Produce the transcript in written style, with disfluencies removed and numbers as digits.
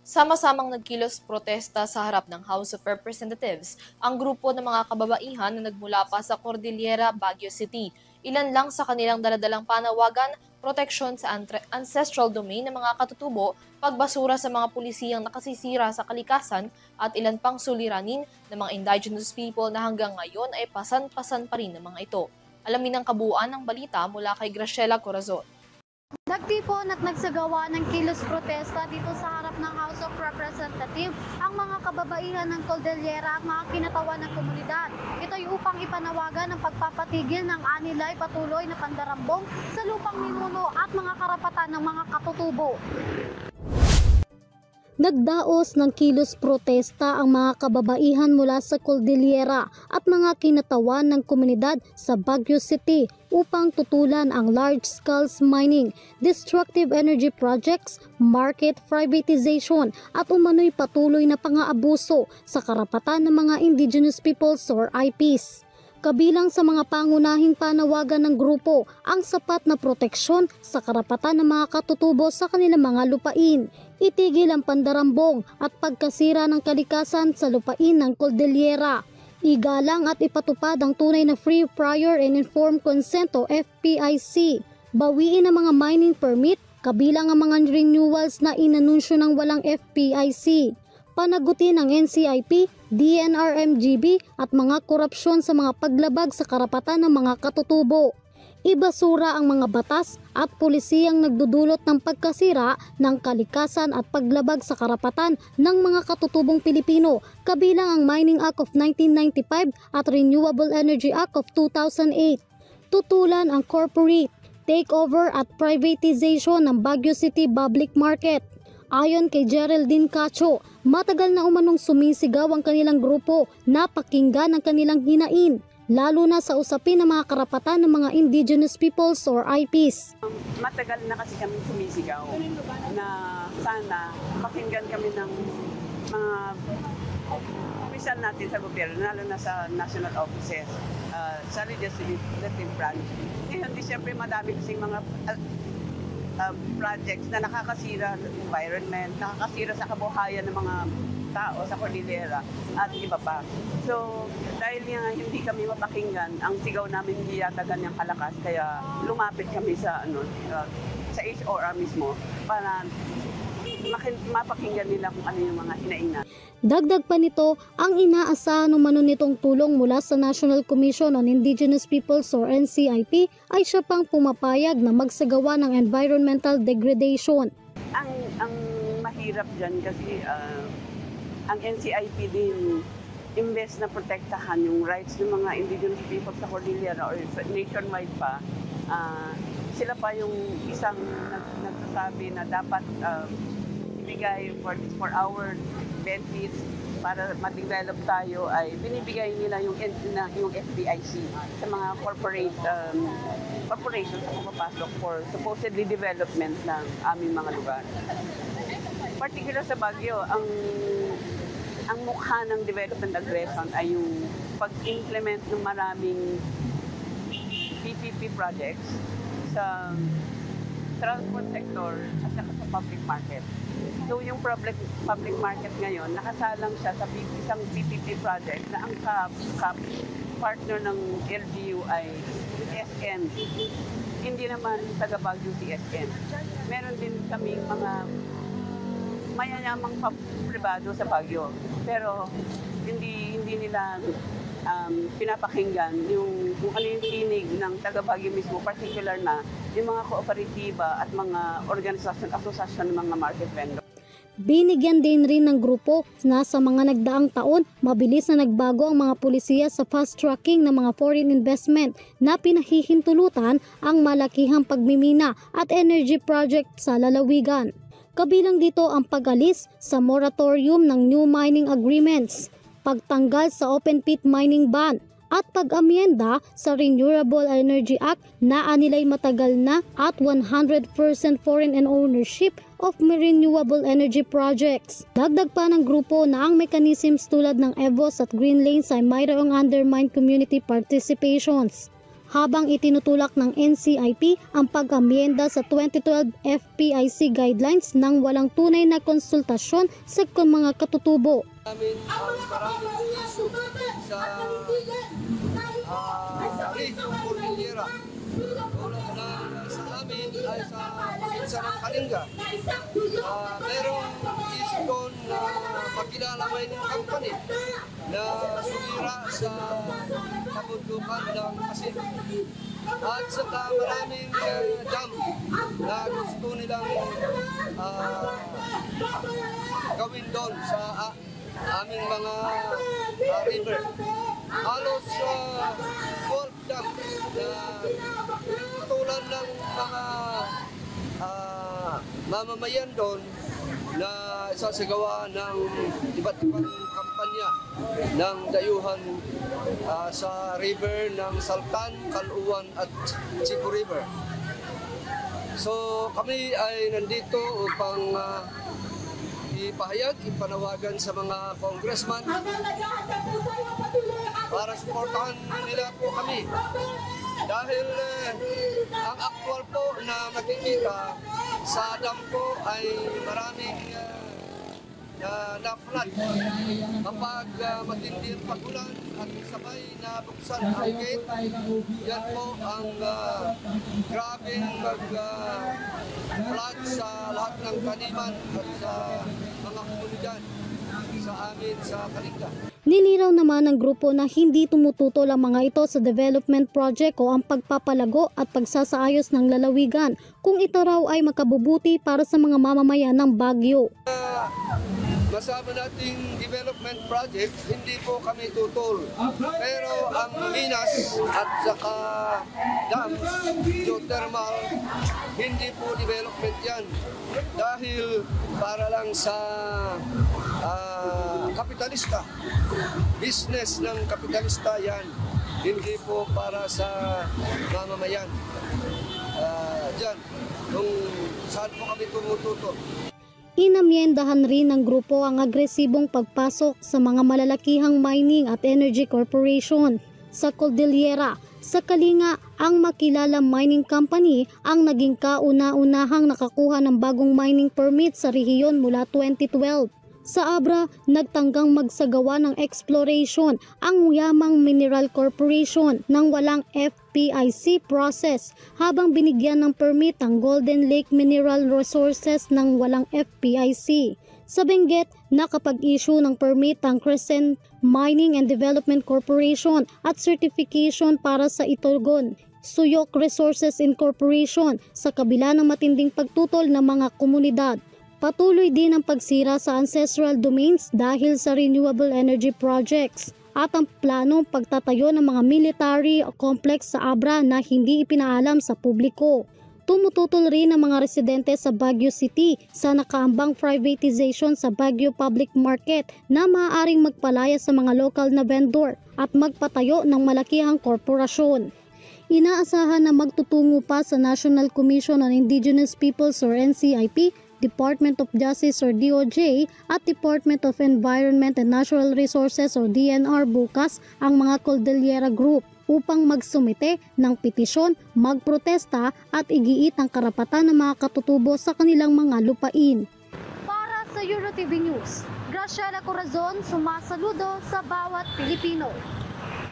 Sama-samang nagkilos protesta sa harap ng House of Representatives ang grupo ng mga kababaihan na nagmula pa sa Cordillera, Baguio City. Ilan lang sa kanilang daladalang panawagan, proteksyon sa ancestral domain ng mga katutubo, pagbasura sa mga pulisiyang nakasisira sa kalikasan at ilan pang suliranin ng mga indigenous people na hanggang ngayon ay pasan-pasan pa rin ng mga ito. Alamin ang kabuuan ng balita mula kay Graciela Corazon. Nagtipon at nagsagawa ng kilos protesta dito sa harap ng House of Representatives ang mga kababaihan ng Cordillera at mga kinatawan ng komunidad. Ito ay upang ipanawagan ang pagpapatigil ng anilay patuloy na pandarambong sa lupang ninuno at mga karapatan ng mga katutubo. Nagdaos ng kilos protesta ang mga kababaihan mula sa Cordillera at mga kinatawan ng komunidad sa Baguio City upang tutulan ang large-scale mining, destructive energy projects, market privatization at umano'y patuloy na pang-aabuso sa karapatan ng mga indigenous peoples or IPs. Kabilang sa mga pangunahing panawagan ng grupo ang sapat na proteksyon sa karapatan ng mga katutubo sa kanilang mga lupain, itigil ang pandarambong at pagkasira ng kalikasan sa lupain ng Cordillera, igalang at ipatupad ang tunay na free, prior and informed consent o FPIC, bawiin ang mga mining permit kabilang ang mga renewals na inanunsyo ng walang FPIC, panagutin ang NCIP, DNRMGB at mga korupsyon sa mga paglabag sa karapatan ng mga katutubo. Ibasura ang mga batas at pulisiyang nagdudulot ng pagkasira ng kalikasan at paglabag sa karapatan ng mga katutubong Pilipino, kabilang ang Mining Act of 1995 at Renewable Energy Act of 2008. Tutulan ang corporate takeover at privatization ng Baguio City Public Market. Ayon kay Geraldine Cacho, matagal na umanong sumisigaw ang kanilang grupo na pakinggan ang kanilang hinain, lalo na sa usapin ng mga karapatan ng mga indigenous peoples or IPs. Matagal na kasi kami sumisigaw na sana pakinggan kami ng mga opisyal natin sa gobyerno, lalo na sa national offices, sa legislative branch. Ngayon, siyempre madami kasing mga projects na nakakasira sa environment, nakakasira sa kabuhayan ng mga tao sa Cordillera at iba pa. So, dahil nga hindi kami mapakinggan, ang sigaw namin hindi yata ganyang kalakas, kaya lumapit kami sa sa HOR mismo para mapakinggan nila kung ano yung mga hinainan. Dagdag pa nito, ang inaasahan umano nitong tulong mula sa National Commission on Indigenous Peoples or NCIP ay siya pang pumapayag na magsagawa ng environmental degradation. Ang mahirap dyan kasi ang NCIP din, imbes na protektahan yung rights ng mga indigenous people sa Cordillera or nationwide pa, sila pa yung isang nagsasabi na dapat ibigay for our benefits para ma-develop tayo ay binibigay nila yung FPIC sa mga corporations na pumapasok for supposedly development ng aming mga lugar. Particular sa Baguio, ang mukha ng development aggression ay yung pag-implement ng maraming PPP projects sa transport sector at saka sa public market. So yung public market ngayon, nakasalang siya sa isang PPP project na ang partner ng LGU ay SM. Hindi naman taga Baguio si SM. Meron din kaming mga mayayamang pribado sa Baguio. Pero hindi nila pinapakinggan kung ano yung tinig ng taga Baguio mismo, particular na yung mga kooperatiba at mga asosasyon ng mga market vendor. Binigyan din rin ng grupo na sa mga nagdaang taon, mabilis na nagbago ang mga pulisiya sa fast-tracking ng mga foreign investment na pinahihintulutan ang malakihang pagmimina at energy project sa lalawigan. Kabilang dito ang pag-alis sa moratorium ng new mining agreements, pagtanggal sa open pit mining ban, at pag-amyenda sa Renewable Energy Act na anilay matagal na at 100% foreign and ownership of renewable energy projects. Dagdag pa ng grupo na ang mechanisms tulad ng EVOS at Green Lanes ay mayroong undermine community participations. habang itinutulak ng NCIP ang pag-amyenda sa 2012 FPIC guidelines ng walang tunay na konsultasyon sa mga katutubo. Namin ang maraming issue sa Region Cordillera. Tulad na sa amin ay sa probinsya ng Kalinga. Merong issue doon na makilala mining company na sumira sa kabundukan ng Pacific. At saka maraming dam na gusto nilang gawin doon sa aming mga river. Halos 12 dam na pinutulan ng mga mamamayan doon na isasagawa ng iba't ibang kampanya ng dayuhan sa river ng Saltan, Kaluan at Chico River. So kami ay nandito upang ipanawagan sa mga congressman para suportahan nila po kami. Dahil ang actual po na nakikita sa dam po ay maraming na-flood kapag matindi ang pag-ulan at sabay na buksan ang gate. Yan po ang grabing mag-flood sa lahat ng taniman at sa mga komunidad sa amin sa Kalinga. Nilinaw naman ng grupo na hindi tumututol ang mga ito sa development project o ang pagpapalago at pagsasaayos ng lalawigan kung ito raw ay makabubuti para sa mga mamamayan ng Baguio. Masama nating development project, hindi po kami tutol. Pero ang minas at saka dams, geothermal, hindi po development yan. Dahil para lang sa kapitalista, business ng kapitalista yan. Hindi po para sa mamamayan. Diyan, kung saan po kami tumututol. Inamyendahan rin ng grupo ang agresibong pagpasok sa mga malalakihang mining at energy corporation sa Cordillera. Sa Kalinga, ang makilala mining company ang naging kauna-unahang nakakuha ng bagong mining permit sa rehiyon mula 2012. Sa Abra, nagtanggang magsagawa ng exploration ang Yamang Mineral Corporation nang walang FPIC process, habang binigyan ng permit ang Golden Lake Mineral Resources nang walang FPIC. Sa Benguet, nakapag-issue ng permit ang Crescent Mining and Development Corporation at certification para sa Itogon Suyok Resources Incorporation sa kabila ng matinding pagtutol ng mga komunidad. Patuloy din ang pagsira sa ancestral domains dahil sa renewable energy projects at ang planong pagtatayo ng mga military complex sa Abra na hindi ipinaalam sa publiko. Tumututol rin ang mga residente sa Baguio City sa nakaambang privatization sa Baguio Public Market na maaaring magpalaya sa mga local na vendor at magpatayo ng malakihang korporasyon. Inaasahan na magtutungo pa sa National Commission on Indigenous Peoples or NCIP, Department of Justice or DOJ at Department of Environment and Natural Resources or DNR bukas ang mga Cordillera Group upang magsumite ng petisyon, magprotesta at igiit ang karapatan ng mga katutubo sa kanilang mga lupain. Para sa EuroTV News, Graciela Corazon, sumasaludo sa bawat Pilipino.